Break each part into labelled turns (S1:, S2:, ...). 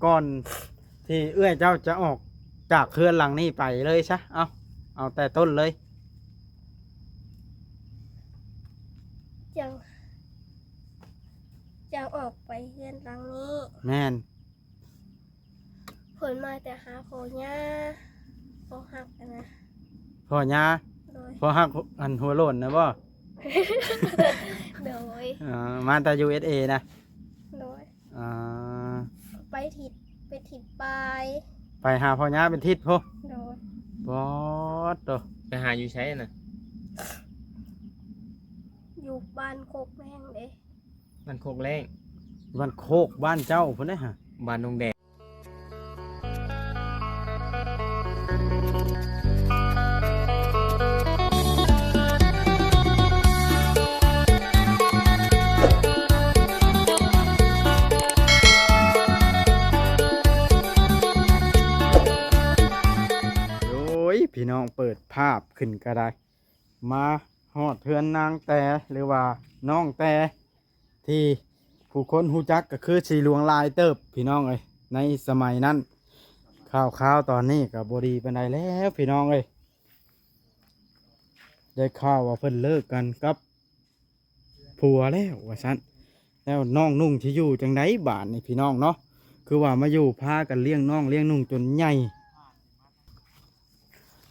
S1: ก่อนที่เอื้อยเจ้าจะออกจากเรือนหลังนี้ไปเลยซะเอาแต่ต้นเลย
S2: จังออกไปเฮือนหลังนี้
S1: แม่น
S2: ผลมาแต่หาโคหญ้าโคหักกันนะ
S1: พ่อยา
S2: โดย
S1: พ่อฮักอันหัวโล้นนะบ่
S2: โดย
S1: มาแต่ USA นะ
S2: โดย
S1: อ่า
S2: ไปถิดปลาย
S1: ไปหาพ่อยาเป็นทิศพ่อ
S2: โดย
S1: บอสตัว
S3: ไปหาอยู่ใช้น่ะ
S2: อยู่บ้านโคกแมงเด้
S3: มันโคกแรง
S1: บ้านโคกบ้านเจ้าพุ่นเด้ฮะ
S3: บ้านดงแดง
S1: โอ้ยพี่น้องเปิดภาพขึ้นก็ได้ มาฮอดเทือนนางแต่หรือว่าน้องแต่ที่ผู้คนฮู้จักก็คือสีหลวงลายเติบพี่น้องเอ้ยในสมัยนั้นข่าวตอนนี้ก็บ่ดีปานใดแล้วพี่น้องเอ้ยได้ข่าวว่าเพิ่นเลิกกันกับผัวแล้วว่าซั่นแล้วน้องนุ่งที่อยู่จังไดบ้านนี่พี่น้องเนาะคือว่ามาอยู่พากันเลี้ยงน้องเลี้ยงนุ่งจนใหญ่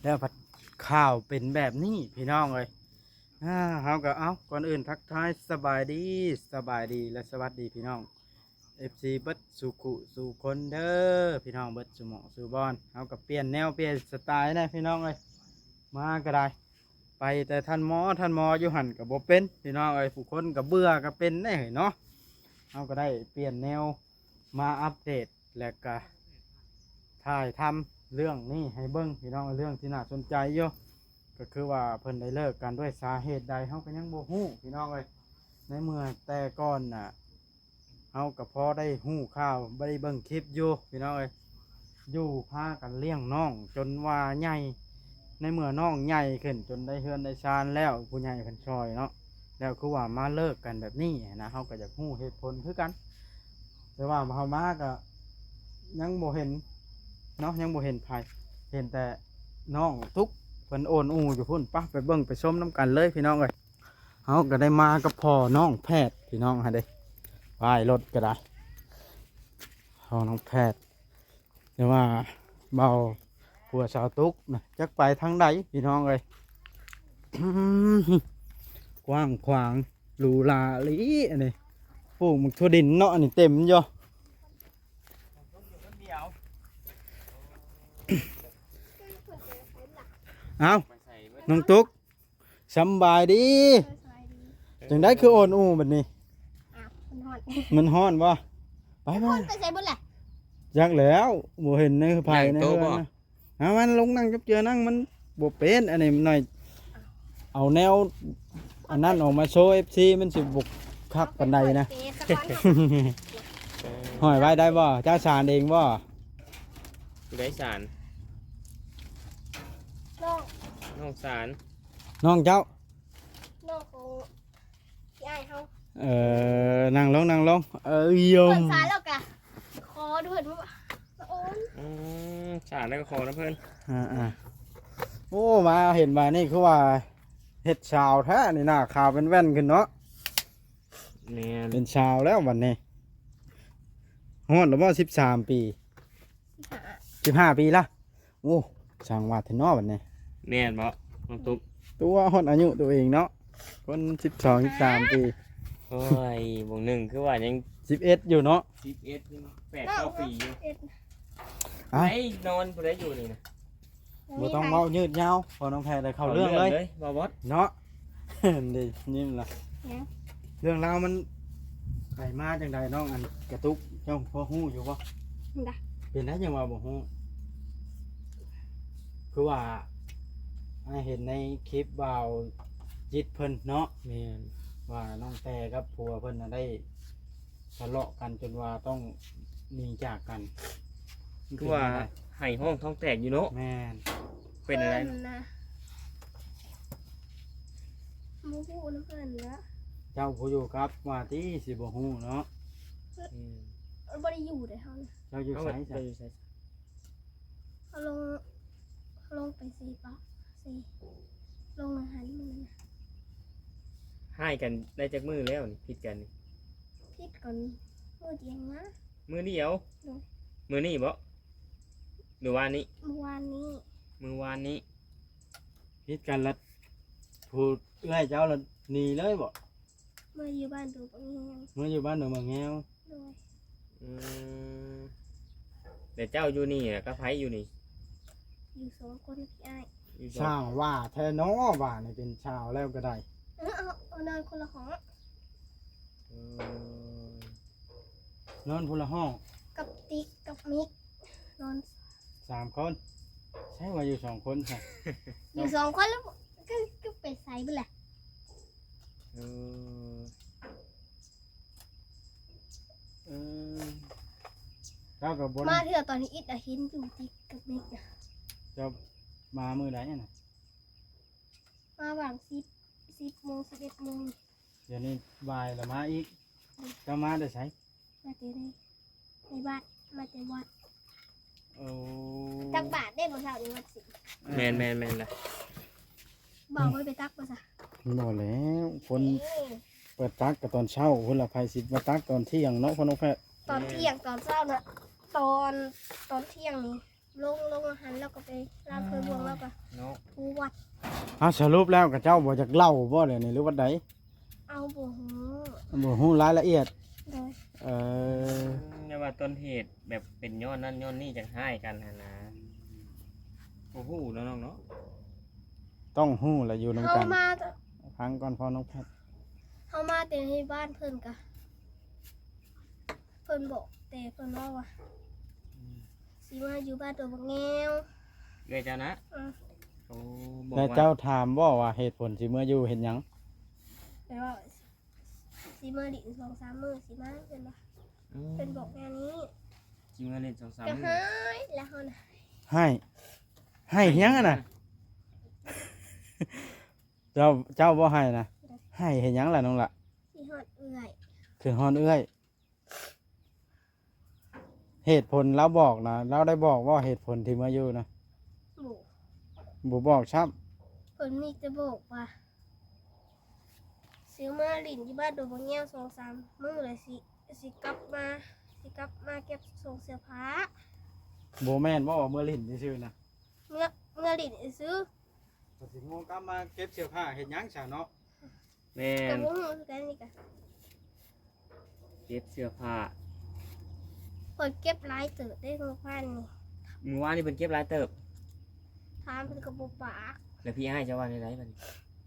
S1: แล้วพัดข่าวเป็นแบบนี้พี่น้องเอ้ยเฮาก็เอาก่อนอื่นทักทายสบายดีและสวัสดีพี่น้อง FC เบิดสุขุสู่คนเด้อพี่น้องเบิดสุหมองสู่บอนเฮาก็เปลี่ยนแนวเปลี่ยนสไตล์นะพี่น้องเอ้ยมาก็ได้ไปแต่ท่านหมออยู่หันก็บ่เป็นพี่น้องเอ้ยผู้คนก็เบื่อก็เป็นได้เนาะเฮาก็ได้เปลี่ยนแนวมาอัปเดตและก็ถ่ายทำเรื่องนี้ให้เบิ่งพี่น้องเรื่องที่น่าสนใจอยู่ก็คือว่าเพิ่นได้เลิกกันด้วยสาเหตุใดเฮาก็ยังบ่ฮู้พี่น้องเอ้ยในเมื่อแต่ก่อนน่ะเฮาก็พอได้ฮู้ข่าวบ่ได้เบิ่งคลิปอยู่พี่น้องเอ้ยอยู่พากันเลี้ยงน้องจนว่าใหญ่ในเมื่อน้องใหญ่ขึ้นจนได้เฮือนได้ชานแล้วผู้ใหญ่เพิ่นช่วยเนาะแล้วคือว่ามาเลิกกันแบบนี้นะเฮาก็อยากฮู้เหตุผลคือกันแต่ว่าเฮามาก็ยังบ่เห็นเนาะยังบ่เห็นไผเห็นแต่น้องทุกเพิ่นโอนอูอยู่พุ่นปะไปเบิ่งไปชมน้ำกันเลยพี่น้องเอ้ยเฮาก็ได้มากับพ่อน้องแพทย์พี่น้องฮะเด้พายรถก็ได้พ่อน้องแพทย์แต่ว่าเบาหัวสาวตุกนะจักไปทางใดพี่น้องเอ้ย กว้างขวางหรูหราลีอันนี้ปลูกมันทั่วดินเนาะอันนี้เต็มอยู่เอาน้องตุ๊กสำบายดีจังได้คือโอนอูแบบนี้ มันฮ้อนบ่ไป
S2: คนไปใส่บุญแหละ
S1: ยักแล้วบ่เห็นในภายในเรือนนะเอามันลงนั่งจับเจือนั่งมันบ่เป็นอันนี้มันหน่อยเอาแนวอันนั้นออกมาโชว์ FC มันสิบุกคักปานใดนะ ห้อยไว้ได้บ่เจ้าสารเองบ่
S3: อยู่ได้สาร
S2: น้อง
S3: น้องสาร
S1: น้องเจ้า
S2: น้องของพี่ไอ้เขา
S1: นั่งลงย
S2: เปิ
S1: ม
S2: ดสายแล้วกะคอด้วยว่าโอน
S3: สารแล้วก็ขอนะเพื่อน
S1: โอ้มาเห็นมานี่คือว่าเฮ็ดชาวแท้นี่หน้าขาวเป็นแว่นขึ้นเนาะ
S3: เนี่ย
S1: เป็นชาวแล้ววันนี้ฮอดแล้วบ่13 ปี15 ปีละโอ้ช่างวาดเถอะเนาะวันนี้
S3: เนี่ยบ่น้องตุ๊ก
S1: ตัวฮอดอายุตัวเองเนาะคน12 13 ปี
S3: โอ้ยบวกหนึ่งคือว่ายัง
S1: 11อยู่เนาะ
S3: 11 8 9 ปีอยู่
S1: อ่ะ
S3: ไอ้นอนผู้ใดอยู่นี่นะ
S1: บ่ต้องเว้ายืดยาวพอน้องแพรได้เข้าเรื่องเลย
S3: บอบอส
S1: เนาะ นี่นี่ล่ะเรื่องราวมันไปมาจังใดน้องอันกระตุกเจ้าพอฮู้อยู่บ่
S2: ได้
S1: เป็นได้ยังว่าบ่ฮู้คือว่าให้เห็นในคลิปบ่าวจิตเพิ่นเนาะ
S3: แม่น
S1: ว่าน้องแต่กับผัวเพิ่นน่ะได้ทะเลาะกันจนว่าต้องหนีจากกัน
S3: คือว่าไห้ห้องท้องแตกอยู่เนาะ
S1: แม่น
S3: เป็นอะไร
S2: นะมูฮูน้ำเพื่อนแล้ว
S1: เจ้าผู้อยู่ครับว่าที่สิบ่ฮู้เนาะ
S3: อืม
S2: บ่ได้อยู่เด้อเฮาน่ะ
S1: เราอยู่
S3: เอา
S1: ไส
S3: ไป
S1: จ้ะ
S3: อยู่ไส
S2: เฮาลงไปสิปะสิลงอาหารมื้อนั้นน่ะ
S3: ให้กันได้จักมื้อแล้วนี่ผิดกันนี่
S2: พิดก่อนมื้อเดียวนะ
S3: มื้อเดียว
S2: โดย
S3: มื้อนี้บ่หรือว่านี้
S2: เมื่อวานนี้
S3: มื้อวานนี้
S1: พิดกันละผู้เอื้อยเจ้าละหนีเลยบ่
S2: เมื่ออยู่บ้านดูบางแฮง
S1: เมื่ออยู่บ้านหนูมาแงว
S2: โดย
S3: อืมแต่เจ้าอยู่นี่น่ะก็ไผอยู่นี่
S2: อยู่สองคนพี่อ้าย
S3: อยู่สอ
S1: ช่าง งว่าแท้น้อว่านี่เป็นชาวแล้วก็ได้
S2: เอานอนคนละห้อง
S3: เออน
S1: อนพุ่นละห้อง
S2: กับติ๊กกับมิกนอน
S1: 3 คนใช่ว่าอยู่2 คนค่ะ
S2: อยู่สองคนแล้วก็ไปใส่ไปแหละ
S3: เออ
S1: เออเจ้ากับบน
S2: มาเถื่อตอนนี้อิดอะเห็นอยู่ติ๊กกับมิกนะ
S1: เจ้ามามือใดน่ะ
S2: มาหวัง10 โมง 11 โมง
S1: เดี๋ยวนี้บ่ายละมาอีกเจ้ามาได้ใช้
S2: มาเจอในบ้านมาเจอวัด
S1: โอ้
S2: ตักบาทได้บ่เช้านี้วัดสิ
S3: แม่นล่ะ
S2: บอกไว้ไปตักบ่ซะ
S1: บ่แล้วคน
S2: เอ้ย
S1: เปิดตักกับตอนเช้าพุ่นละไผสิมาตักตอนเที่ยงเนาะพ่อน้องแพทย์
S2: ตอนเที่ยงตอนเช้าน่ะตอนเที่ยงนี่ลงอาหารแล้วก็ไปล้างเคยบวงแล้วก็
S3: เนาะ
S2: ทูวัด
S1: สรุปแล้วกับเจ้าบ่อยากเล่าบ่เดี๋ยวนี้หรือว่าใด
S2: เอาบ่ฮู้
S1: บ่ฮู้รายละเอียด
S2: โดย
S1: เออ
S3: แต่ว่าต้นเหตุแบบเป็นย้อนนั่นย้อนนี่จังให้กันหั่นนะโอ้โหเนาะน้องเนาะ
S1: ต้องฮู้และอยู่นํ
S2: เฮา
S1: กัน
S2: มา
S1: ฟังก่อนพ่อน้องแพทย์
S2: เฮามาแต่ในบ้านเพิ่นก็เพิ่นบอกแต่เพิ่นว่าสิมาอยู่บ้านตัวบักแงว
S3: เอ้ยเจ้านะ
S2: อือ
S3: โอ้บอก
S1: แล้ว
S3: ว่า
S1: เจ้าถามบ่ว่าเหตุผลสิเมื่ออยู่เห็นหยัง
S2: แต่ว่าสิมาดิน2-3 มื้อสิมาเพิ่นว่าเพิ่นบอกแค่นี้
S3: จิมาเล่น2-3
S2: ก็
S3: มื้อ
S2: หายแล้วเฮาน่ะ
S1: ให้หยังอะน่ะ เจ้าบ่ให้นะให้เห็นหยังล่ะน้องล่ะ
S2: สิฮอดเอื้อย
S1: คือฮอนเอื้อยเหตุผลเราบอกนะเราได้บอกว่าเหตุผลที่เมื่ออยู่นะ
S2: บ่
S1: บ่บอกช้ำ
S2: เพิ่นมีแต่บอกว่าสิมาดินที่บ้านตัวบักแงว2-3 มื้อเลยสิกลับมาเก็บส่งเสื้อผ้า
S1: บ่แม่นว่าเมื่อลิ้นซื่อๆนะ
S2: เมื่อดินซื้อ
S1: ก็สิงงกลับมาเก็บเสื้อผ้าเฮ็ดหยังซะเนาะ
S3: แม่
S2: กับ
S3: น
S2: วงคือกันนี่กะ
S3: เก็บเสื้อผ้า
S2: เปิดเก็บหลายเติบได้เมื่อวานนี่
S3: มื้อวานนี่เพิ่นเก็บหลายเติบ
S2: ถามเพิ่นก็บ่ปาก
S3: แล้วพี่ให้เจ้าว่าในไหนบัดนี้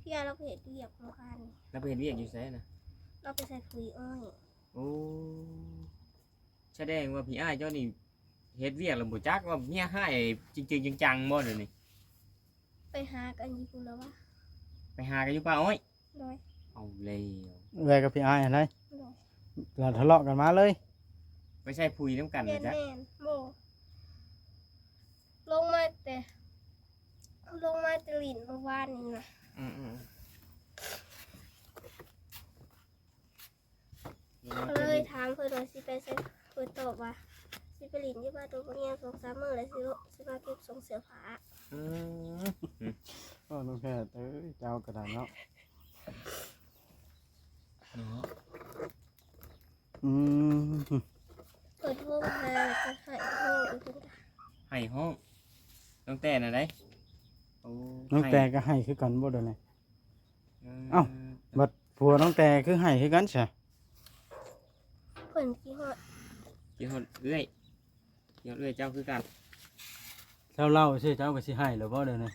S2: พี่อาเราไปเฮ็ดเรียกเมื่อวานนี่
S3: แล้วไปเฮ็ดเวียกอยู่ไสน่ะ
S2: เราไปใส่ปุ๋ยอ้อย
S3: โอ้แสดงว่าพี่อ้ายเจ้านี่เฮ็ดเวียกแล้วบ่จักว่าเมียให้จริงๆจังๆบ่เดี๋ยวนี้
S2: ไปหากันอยู่พุ่นแล้ววะ
S3: ไปหากันอยู่ป่าอ้อย
S2: โดย
S3: เอาแล้ว
S1: เอื้อยกับพี่อ้ายอะไร
S2: โดย
S1: เราทะเลาะกันมาเลย
S3: ไม่ใช่คุยน้ำกัน
S2: แม่
S3: นะจ๊ะ
S2: นๆบ่ลงมาแต่ลินเมื่อวานนี่นะ
S3: อืม
S2: ก็เลยถามเพิ่นว่าสิไปใส่เพิ่นตอบว่าสิไปลินที่บ้านตัวบักแงว2-3 มื้อแล้วสิมาเก็บส่งเสื้อผ้า
S3: อืม
S1: ก็น้องแพทย์เจ้ากระดานเนาะ
S3: เนาะ
S1: อืม
S2: เปิดโทรมาหาแล้วก็ให้ห้องอีกเพิ่นก็
S3: ให้ห้องน้องแต่น่ะได้โอ้
S1: น้องแต่ก็ให้คือกันบ่เดี๋ยวนี้
S3: อืม
S1: เอ้า บัดผัวน้องแต่คือให้คือกันซะ
S2: เพิ่นกี่ฮอด
S3: กินหดเอื้อยกินหดเอื้อยเจ้าคือกัน
S1: เจ้าเล่าสิเจ้าก็สิให้แล้วบ่เดี๋ยวนี้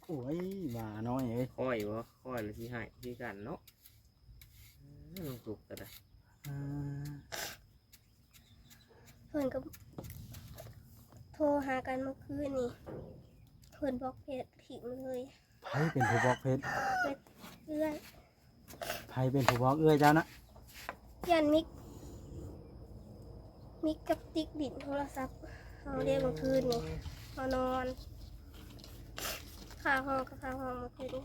S1: โอ้ยว่าน้อยเอ้ย
S3: ค่อยบ่ค่อยหรือที่ให้คือกันเนาะน้องสุกก็ได้
S1: อ่า
S2: เพิ่นก็โทรหากันเมื่อคืนนี่เพิ่นบล็อกเพจทิ้งเลย
S1: ไผเป็นผู้บอกเพชร
S2: เอื้อย
S1: ไผเป็นผู้บอกเอื้อยเจ้านะ
S2: ยันมิกกับติ๊กดินโทรศัพท์เฮาเรียกเมื่อคืนนี่เฮานอนค่าห้องก็ค่าห้องเมื่อคืนนี่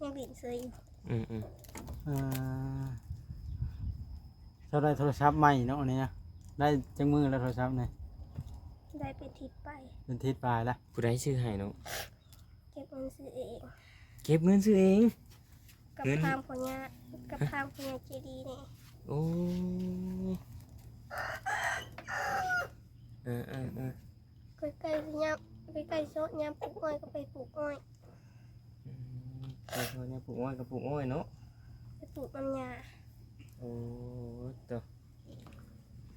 S2: ยังดินเซยอยู่
S3: อืม
S1: อ่าเจ้าได้โทรศัพท์ใหม่เนาะอันนี้นะ ได้จังมือแล้วโทรศัพท์นี่
S2: ได้เป็นทิศไป
S1: เป็นทิศปลายแล้ว
S3: ผู้ใดซื้อให้เนาะ
S2: เก็บเงินซื้อเอง
S3: เก็บเงินซื้อเอง
S2: กับ
S3: เงิน
S2: ทางพญากับทางพญาเจดีย์นี่
S3: โอ้
S2: ใกล้ๆย่ำใกล้ๆโซะย่ำปลูกอ้อยก็ไปปลูกอ้อย
S3: ไปเขาเนี่ยปลูกอ้อยกับปลูกอ้อยเนาะ
S2: ไปปลูกน้ำยา
S3: โอ้ตัว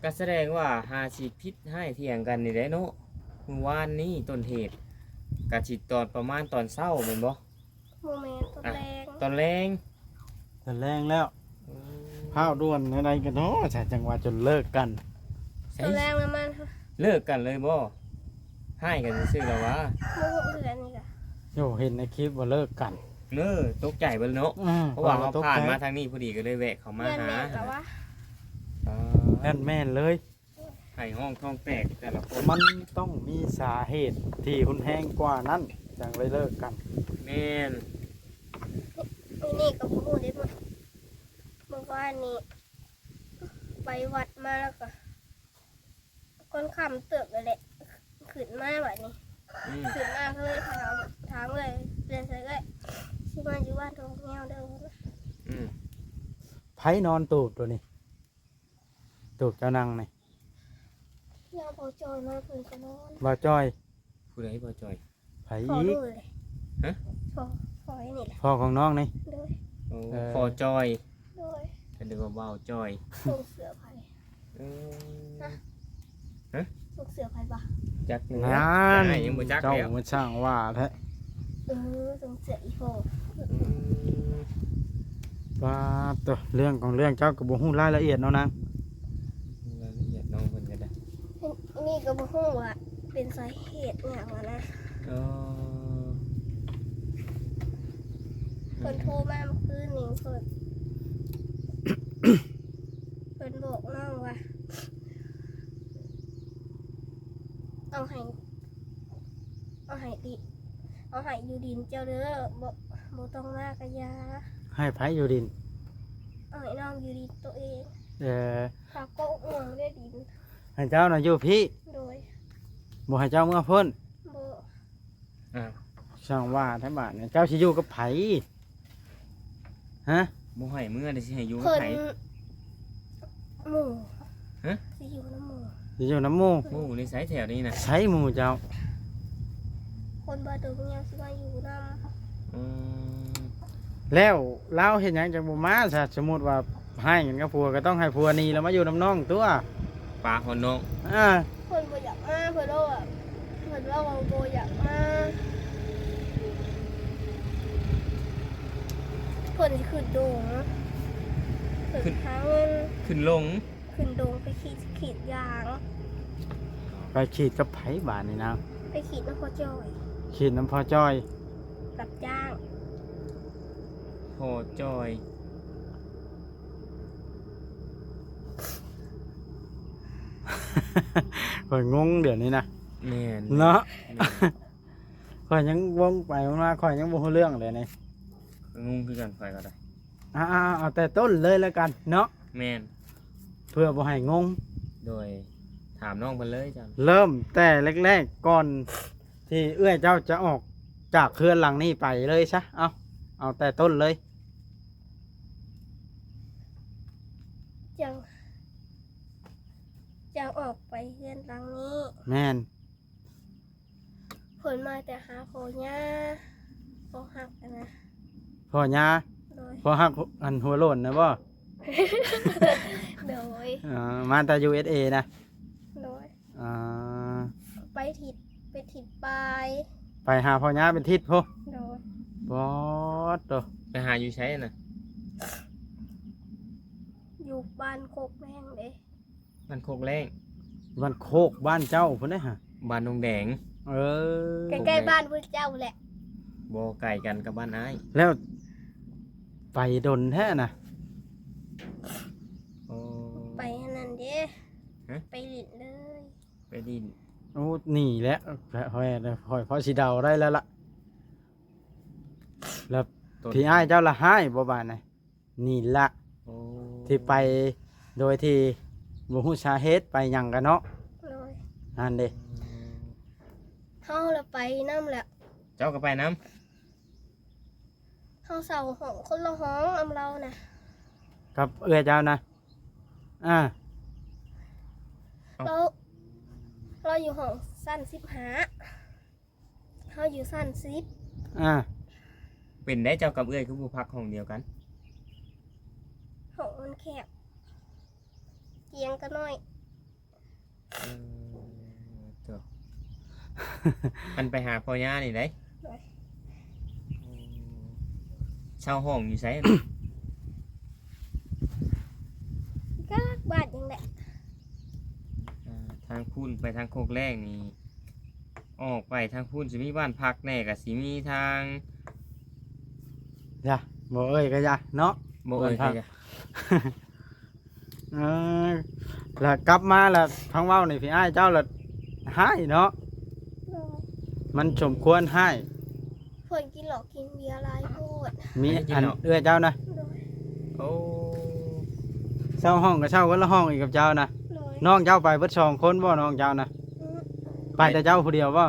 S3: ก็แสดงว่าหาฉีดพิษให้เถียงกันนี่แหละเนาะเมื่อวานนี้ต้นเหตุกะฉีดตอนประมาณตอนเช้าแม่นบ่
S2: โมเมนต์ต้นแรง
S3: ตอนแรง
S1: แต่แรงแล้วข้าวด้วนอะไรกันเนาะใช่จังหวะจนเลิกกัน
S3: ใช่
S2: ต้นแรงแล้วมัน
S3: เลิกกันเลยบ่ให้กันซื่อๆแล้ววะ
S2: โมโหเหือนนี่ค่ะ
S1: โยเห็นในคลิปว่าเลิกกัน
S3: เน้อตกใจเบิ่เนาะเพราะว่าเราผ่านมาทางนี้พอดีก็เลยแวะเข้ามา
S2: เหือน
S3: หา
S2: แม่นแล้ววะ
S1: นั่นแม่นเลย
S3: ให้ห้องท้องแตกแต่ละคน
S1: มันต้องมีสาเหตุที่รุนแรงกว่านั้นจังเลยเลิกกัน
S3: แม่น
S2: นี่กับโมโหได้หมดเมื่อวานนี้ไปวัดมาแล้วก็คนคำเติบเลยแหละขึ้นมาแบบนี้
S3: อืม
S2: ขึ้นมาก็เลยถามเลยเรียนเสร็จเลยชิมาอยู่บ้านตรงแนวเดิม
S3: อืม
S1: ไผนอนตูบตัวนี้ ตูบเจ้านังนี่
S2: ยาวพอจอยมาเพิ่นก็นอน
S1: บ่จ้อย
S3: ผู้ใดบ่จอย
S1: ไผ
S2: พอ
S1: อี
S2: ดู
S1: ก
S2: เลย
S3: ฮะ
S2: พอไอ้นี่แหละ
S1: พ่อของน้องนี่
S2: โดย
S3: โอ้
S1: เออ
S3: พอจอย
S2: โดย
S3: ก็นึกว่าเบาจอย
S2: ส่งเสือไผ่
S3: เออ
S2: ส่งเสือไผ่ปะ
S3: จักหนึ่ง
S1: งาน
S3: ได้ยังบ่จัก
S1: เจ้า
S3: แล้ว
S1: มันช่างว่าแท้
S2: ส่งเสืออีโฟ
S3: อืม
S1: ว่าตัวเรื่องของเรื่องเจ้าก็บ่ฮู้รายละเอียดเนาะนาง
S3: รายละเอียดน้องเพิ่นก็ได้
S2: นี่ก็บ่ฮู้ว่าเป็นสาเหตุหยังวะนะ
S3: เออ
S2: เพิ่นโทรมาเมื่อคืนนี้เพิ่นบอกน้องว่าเอาให้ดิเอาให้อยู่ดินเจ้าเด้อบ่ต้องมากะยา
S1: ให้ไผอยู่ดิน
S2: เอาให้น้องอยู่ดินตัวเอง
S1: เออ
S2: ถ้าก็อ้วงได้ดิน
S1: ให้เจ้าน่ะอยู่พี่
S2: โดย
S1: บ่ให้เจ้าเมื่อพ้น
S2: บ่
S3: อ่า
S1: ช่างว่าทั้งบ้านเนี่ยเจ้าสิอยู่กับไผฮะ
S3: บ่ให้เมื่อได้สิให้อยู่กับ
S2: เพิ่น
S3: ไผ
S2: หมู่
S3: ฮะ
S2: สิอยู่น้ำหมู่
S1: สิอยู่น้ำหมู่
S3: หมู่ในสายแถวนี้น่ะ
S1: ใช้หมู่เจ้า
S2: คนบ่ตึงยังสิมาอยู่นำ
S3: อืม
S1: แล้วเล่าเห็นหยังจากบ่มาซะสมมุติว่าให้กันกับผัวก็ต้องให้ผัวหนี่แล้วมาอยู่น้ำน้องตัว
S3: ปลาคนน้อง
S1: อ่า
S2: เพิ่นบ่อยากมาเพิ่นว่าบ่อยากมาเพิ่นสิขึ้นโดงเพิ่นหาเงิน
S3: ขึ้นลง
S2: ขึ้นโดงไปขีดยาง
S1: ไปขีดกับไผบ้านนี่นะ
S2: ไปขีดน้ำพอจอย
S1: ขีดน้ำพอจ้อย
S2: รับจ้าง
S3: พอจอย
S1: ข่อยงงเดี๋ยวนี้นะ
S3: แม่น
S1: เนาะ
S3: แม่น
S1: ข่อยยังวงไปวงมาข่อยยังบ่รู้เรื่องเลยนี่
S3: งงคือกันไฟก็ได้
S1: เอาแต่ต้นเลยแล้วกันเนาะ
S3: แม่น
S1: เพื่อบ่ให้งง
S3: โดยถามน้องเพิ่นเลยจ้ะ
S1: เริ่มแต่แรกๆก่อนที่เอื้อยเจ้าจะออกจากเครือนหลังนี้ไปเลยซะเอาแต่ต้นเลย
S2: จังออกไปเฮือนหลังนี้
S1: แม่น
S2: เพิ่นมาแต่หาโคย่าโคหักกันนะ
S1: พ่อยา
S2: โดย
S1: พ่อฮักอันหัวโล้นนะบ่
S2: โดย
S1: มาแต่ USA นะ
S2: โดย
S1: อ่า
S2: ไปถิดปลาย
S1: ไปหาพ่อยาเป็นทิศพ่อ
S2: โดย
S1: บอสตัว
S3: ไปหาอยู่ใช้น่ะ
S2: อยู่บ้านโคกแมงเด้
S3: บ้านโคกแรง
S1: บ้านโคกบ้านเจ้าพุ่นเด้ฮะ
S3: บ้านดงแดง
S1: เออ
S2: ใกล้ๆบ้านพระเจ้าแหละ
S3: บ่ไก่กันกับบ้านอ้าย
S1: แล้วไปดนแท้น่ะ
S3: โอ้
S2: ไปอันนั่นเด้
S3: ฮะ
S2: ไปหลินเลย
S3: ไปดิน
S1: โอ้นี่แหละค่อยพอสิเดาได้แล้วล่ะแล้ว
S3: ต้น
S1: พี่อ้ายเจ้าละให้บ่บานน่ะนี่ละ
S3: โอ้
S1: ที่ไปโดยที่ บ่ฮู้สาเหตุไปหยังกันเนาะ
S2: โดย
S1: นั่นเด้
S2: เฮาละไปน้ำแหละ
S3: เจ้าก็ไปน้
S2: เฮาเสาห้องคนละห้องอำเราน่ะ
S1: กับเอื้อยเจ้านะอ่า
S2: เราเราอยู่ห้องสั้น15เฮาอยู่สั้น10
S1: อ่า
S3: ำเป็นได้เจ้ากับเอื้อยคือผู้พักห้องเดียวกัน
S2: ห้องมันแคบเตียงก็น้อย
S3: เจ้า มันไปหาพ่อย่านี่ได้
S2: โดย
S3: เช่าห้องอยู่ไส
S2: ก็บ้านยังแหละ
S3: ทางพุ่นไปทางโคกแรกนี่ออกไปทางพุ่นสิมีบ้านพักแน่กับสิมีทาง
S1: จ้ะบ่เอ้ยก็จ้ะเนาะ
S3: บ่เอ่ย
S1: บ้านพัก
S3: ไปจ้ะ
S1: เออแล้วกลับมาแล้วทั้งเว้านี่พี่อ้ายเจ้าละให้เนาะ
S2: โดย
S1: มันสมควรให้
S2: เพิ่นกินเหล้ากินเบียร์หลายโพด
S1: มีอันเอื้อยเจ้านะ
S2: โดย
S3: โอ้
S1: เช่าห้องก็เช่าคนละห้องอีกกับเจ้านะ
S2: โดย
S1: น้องเจ้าไปเบิด2คนบ่น้องเจ้านะ
S2: อืม
S1: ไปแต่เจ้าผู้เดียวบ่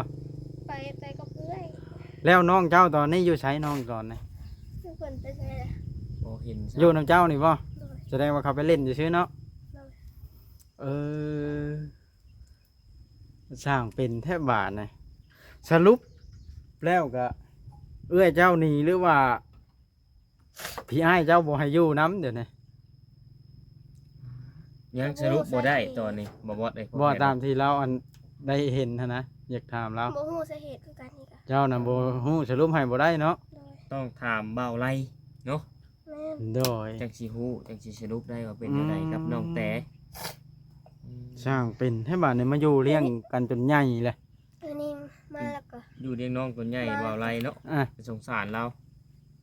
S2: ไปกับเอื้อย
S1: แล้วน้องเจ้าตอนนี้อยู่ไสน้องตอนนี้
S2: เพิ่นไปใส่ละ
S3: บ่เห็น
S1: อยู่นํเจ้านี่บ่
S2: โดย
S1: แสดงว่าเขาไปเล่นซื่อๆเนาะ
S2: โดย
S1: เออสร้างเป็นแทบบาทนะสรุปแล้วก็เอื้อยเจ้าหนีหรือว่าพี่อ้ายเจ้าบ่ให้อยู่น้ำเดี๋ยวนี้
S3: ยังสรุปบ่ได้ตอนนี้บ่ได้
S1: บ่ตามที่เราอันได้เห็นหั้นนะอยากถามเรา
S2: บ่ฮู้สาเหตุคือกันนี่ก็
S1: เจ้าน่ะบ่ฮู้สรุปให้บ่ได้เนาะ
S2: โดย
S3: ต้องถามเบาไล่เนาะ
S2: แม่น
S1: โดย
S3: จังสิฮู้จังสิสรุปได้ว่าเป็นจังไดกับน้องแต่อืม
S1: สร้างเป็นแทบบาทนี่มาอยู่เลี้ยงกันจนใหญ่เลย
S2: อันนี้มาแล้วก็
S3: อยู่เลี้ยงน้องตัวใหญ่เบาไล่เนาะ
S1: อ่ะ
S3: สงสารเรา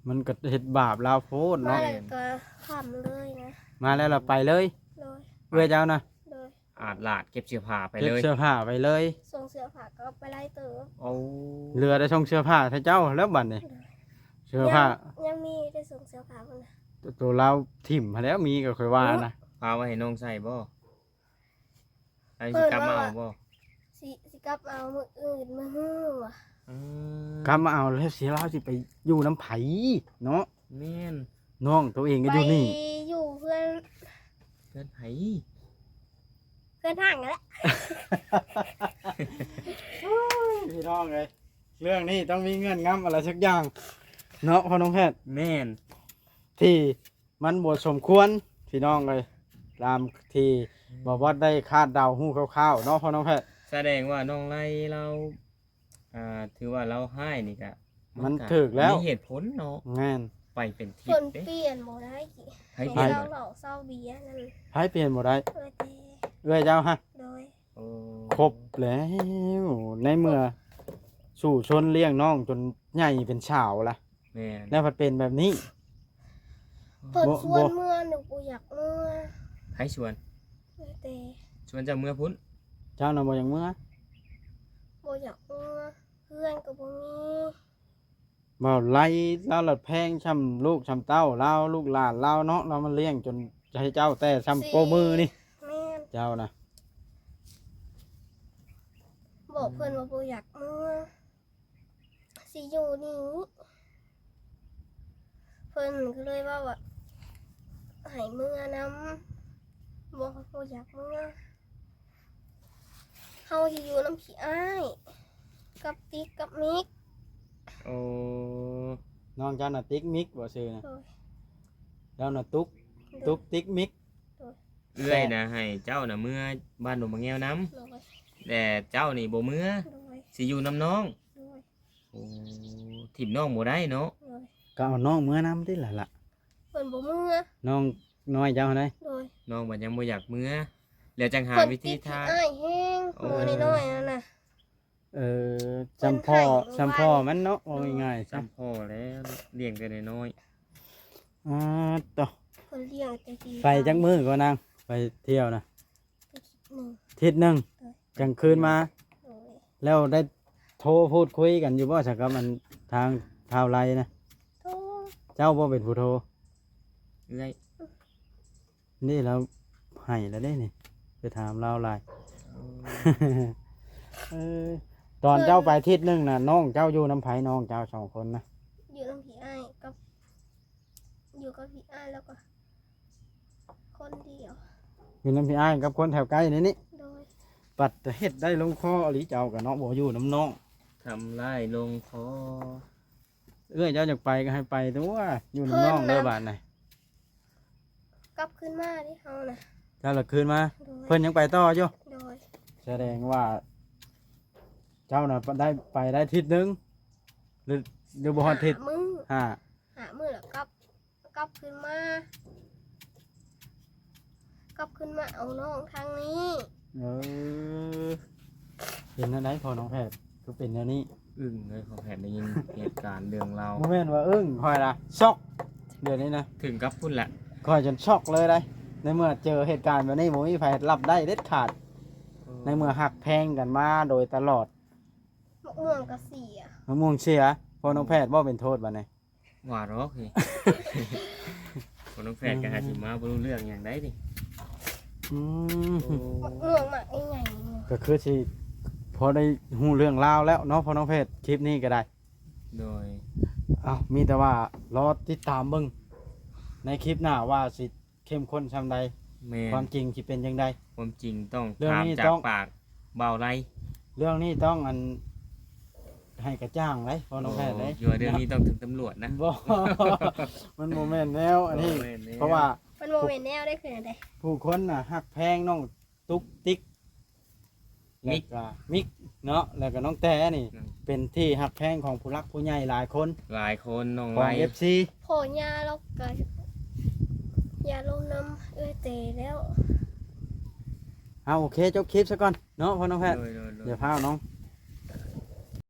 S1: มันก็เฮ็ดบาปลาวโพด
S2: มา
S1: เนาะ
S2: แล้วก็ค่ำเลยนะ
S1: มาแล้วเราไปเลย
S2: โดย
S1: เอื้อยเจ้านะ
S2: โดย
S3: อาจลาดเก็บเสื้อผ้าไป
S1: เก็บ
S3: เลย
S1: เสื้อผ้าไปเลย
S2: ส่งเสื้อผ้าก็ไปไล่เต๋อ
S3: โอ้
S1: เรือได้ส่งเสื้อผ้าให้เจ้าแล้วบัดนี้เสื้อผ้า
S2: ยังมีได้ส่งเสื้อผ้าคนนะ
S1: ตัวเราถิ่มมาแล้วมีก็ค่อยว่านะ
S3: พาไว้ให้น้องใส่บ่ไอ้สิกลับมาเอาบ่
S2: สิกลับเอามืออื่นมาฮื้อว่ะ
S3: อืม
S1: กำมาเอาแล้วเสียเราสิไปอยู่น้ำไผเนาะ
S3: แม่น
S1: น้องตัวเองก็
S2: ไป
S1: อยู่นี่
S2: อยู่เพื่อน
S3: เพื่อนไผ
S2: เพื่อนห่างกันแหละ
S1: พี่น้องเลยเรื่องนี้ต้องมีเงื่อนงำอะไรสักอย่างเนาะพ่อน้องแพทย์
S3: แม่น
S1: ที่มันบทสมควรพี่น้องเลยตามที่บอกว่าได้คาดเดาหู้คร่าวๆเนาะพ่อน้องแพทย์
S3: แสดงว่าน้องไล่เราถือว่าเราให้นี่ก็
S1: มันถูกแล้ว
S3: มีเหตุผลเนาะ
S1: งาน
S3: ไปเป็นทิ
S2: ค
S3: ศ
S2: น
S3: เด้
S2: เปลี่ยนบ่ได้กี่
S3: ให้
S2: เศ
S3: เปลี่ยน
S2: ร้าเหล่าเศร้าเบียร์นั่น
S1: ไผเปลี่ยนบ่ได้
S2: เออแต่
S1: เอ้ยเจ้าฮะ
S2: โดย
S3: โอ้
S1: ครบแล้วในเมื่อสู่ชนเลี้ยงน้องจนใหญ่เป็นสาวละ
S3: แม่น
S1: แล้วมันเป็นแบบนี้
S2: เพิ่น
S1: บ่
S2: ชวนเมื่อหนูกูอยากเมื่อ
S3: ให้ชวน
S2: เออแต่
S3: ชวนเจะเมื่อพุ่น
S1: เจ้าน่ะบ่อย่างเมื่อ
S2: บ่อยากเมื่อเพื่อนก็บ่มี
S1: บ่ไล่เราหลัดแพงช้ำลูกช้ำเต้าเราลูกหลานเราเนาะเรามันเลี้ยงจนจะให้เจ้าแต่ช้ำโปมือนี่
S2: แม่น
S1: เจ้านะ
S2: บอกเพิ่นว่าบ่อยากเมื่อสิอยู่นี่เพิ่นก็เลยว่าให้เมื่อนำบอกว่าบ่อยากเมื่อเฮาสิอยู่นำพี่อ้ายกับติ๊กกับมิก
S3: โอ้
S1: น้องเจ้าน่ะติ๊กมิกบ่ซื่อนะ
S2: โดย
S1: เจ้าน่ะตุ๊กตุ๊กติ๊กมิก
S3: เอื้อยนะให้เจ้าน่ะเมื่อบ้านหนุ่มบางแง้วน้
S2: โดย
S3: ำแต่เจ้านี่บ่เมื่อ
S2: โดย
S3: สิอยู่น้ำน้อง
S2: โดย
S3: โอ้ถิ่มน้องบ่ได้เนาะ
S2: โดย
S1: ก็เอาน้องเมื่อน้ำที่ล่ะ
S2: เพิ่นบ่เมื่อ
S1: น้องน้อยเจ้าไหน
S2: โดย
S3: น้องบ่ยังบ่อยากเมื่อแล้วจังหา
S2: เพิ่น
S3: วิธี
S2: ติด
S3: ทาง
S2: อ้ายแห้ง
S3: โอ้
S2: มือน้อยๆนั่นน่ะ
S1: เออจำพ่อ
S2: เพิ่นให้
S1: จำพ่อมันเนาะว่าง่ายๆ
S3: จำพ่อแล้วเลี้ยงแต่น้อย
S1: อ่าต่อ
S2: เพิ่นเลี้ยงแต่ที
S1: ไปจักมือก็นางไปเที่ยวนะ
S2: หนึ่ง
S1: ทิศหนึ่งกลางคืนมา
S2: โดย
S1: แล้วได้โทรพูดคุยกันอยู่บ่สักกับมันทางทาวไรนะ
S2: โทษ
S1: เจ้าบ่เป็นผู้โทร
S3: ๆเอื้อย
S1: นี่เราให้แล้วได้นี่ ไปถามเราหลาย เออตอนเจ้าไปอาทิศนึงน่ะน้องเจ้าอยู่น้ำไผ่น้องเจ้าสองคนนะ
S2: อยู่กับพี่อ้ายกับอยู่กับพี่อ้ายแล้วก็ คนเดียว
S1: อยู่น้ำพี่อ้ายกับคนแถวใกล้นี่นี่
S2: โดย
S1: ปัดเฮ็ดได้ลงคออหลีเจ้ากับน้องบ่อยู่น้ำน้อง
S3: ทำลายลงคอ
S1: เอ้ยเจ้าอยากไปก็ให้ไปตัวอยู่น้ำน้องเด้อบ้านน่ะ
S2: กลับขึ้นมาที่เฮานะ
S1: เจ้าละคืนมา
S2: โดย
S1: เพิ่นยังไปต่ออยู่
S2: โดย
S1: แสดงว่า เจ้าน่ะได้ไปได้ทิศนึงหรือบ่ฮอดทิศ
S2: มือ
S1: ห้า
S2: หามือแล้วกลับขึ้นมา กลับขึ้นมาเอาน้องทางนี้
S1: เออเป็นอันไหนพอน้องแพทย์ก็เป็นอันนี้
S3: อึ้งเลยพอแผนได้ยินเหตุการณ์เรื่องเราว
S1: โมเมนต์ว่าอึ้งคอยละช็อกเดี๋ยวนี้นะ
S3: ถึงกับพุ่นแหละ
S1: คอยจนช็อกเลยได้ในเมื่อเจอเหตุการณ์แบบนี้ผมมีใครรับได้เด็ดขาด ในเมื่อหักแพงกันมาโดยตลอด
S2: มะม่วงกระเสีย
S1: มะม่วงเชียพอน้องแพทย์ว่าเป็นโทษบ้านี่
S3: หวาดร้อกเลยคนน้องแฝดกับหาจิมาบ่รู้เรื่องอย่างได้ดิ
S1: อืม
S2: มะม่วงหมักใหญ่
S1: ก็คือสิพอได้หูเรื่องราวแล้วเนาะพอน้องแพทย์คลิปนี้ก็ได้
S3: โดย
S1: อ้าวมีแต่ว่ารอติดตามเบิ่งในคลิปหน้าว่าสิเข้มข้นชำใด
S3: แม่
S1: ความจริงสิเป็นยังไง
S3: ความจริงต้อง
S1: เรื่อง
S3: ถาม
S1: นี้
S3: จา
S1: ต้
S3: ก
S1: อง
S3: ปากเบาไร
S1: เรื่องนี้ต้องอันให้กระจ่างเลยพอน้องแพทย์เลย
S3: อยู่ว่าเรื่องนี้ต้องถึงตำรวจนะ
S1: บ่ มันโมเมนต์แนวอันนี้
S3: บ่แม่นแนว
S1: เพราะว่า
S2: ๆมันโมเมนแนวได้คืออะไร
S1: ผู้คนน่ะหักแพงน้องตุ๊กติ๊กแล้วก็มิกเนาะแล้วก็น้องแต่นี่ เป็นที่หักแพงของผู้รักผู้ใหญ่หลายคน
S3: หลายคนน้อง
S1: ของ
S3: ไว้
S1: FC
S2: โผยาแล้วก็ยาลงน้ำเตะแล้ว
S1: เอาโอเคจบคลิปซะก่อนเนาะพอน้องแพทย์
S3: โดย
S1: เดี๋ยวพาน้อง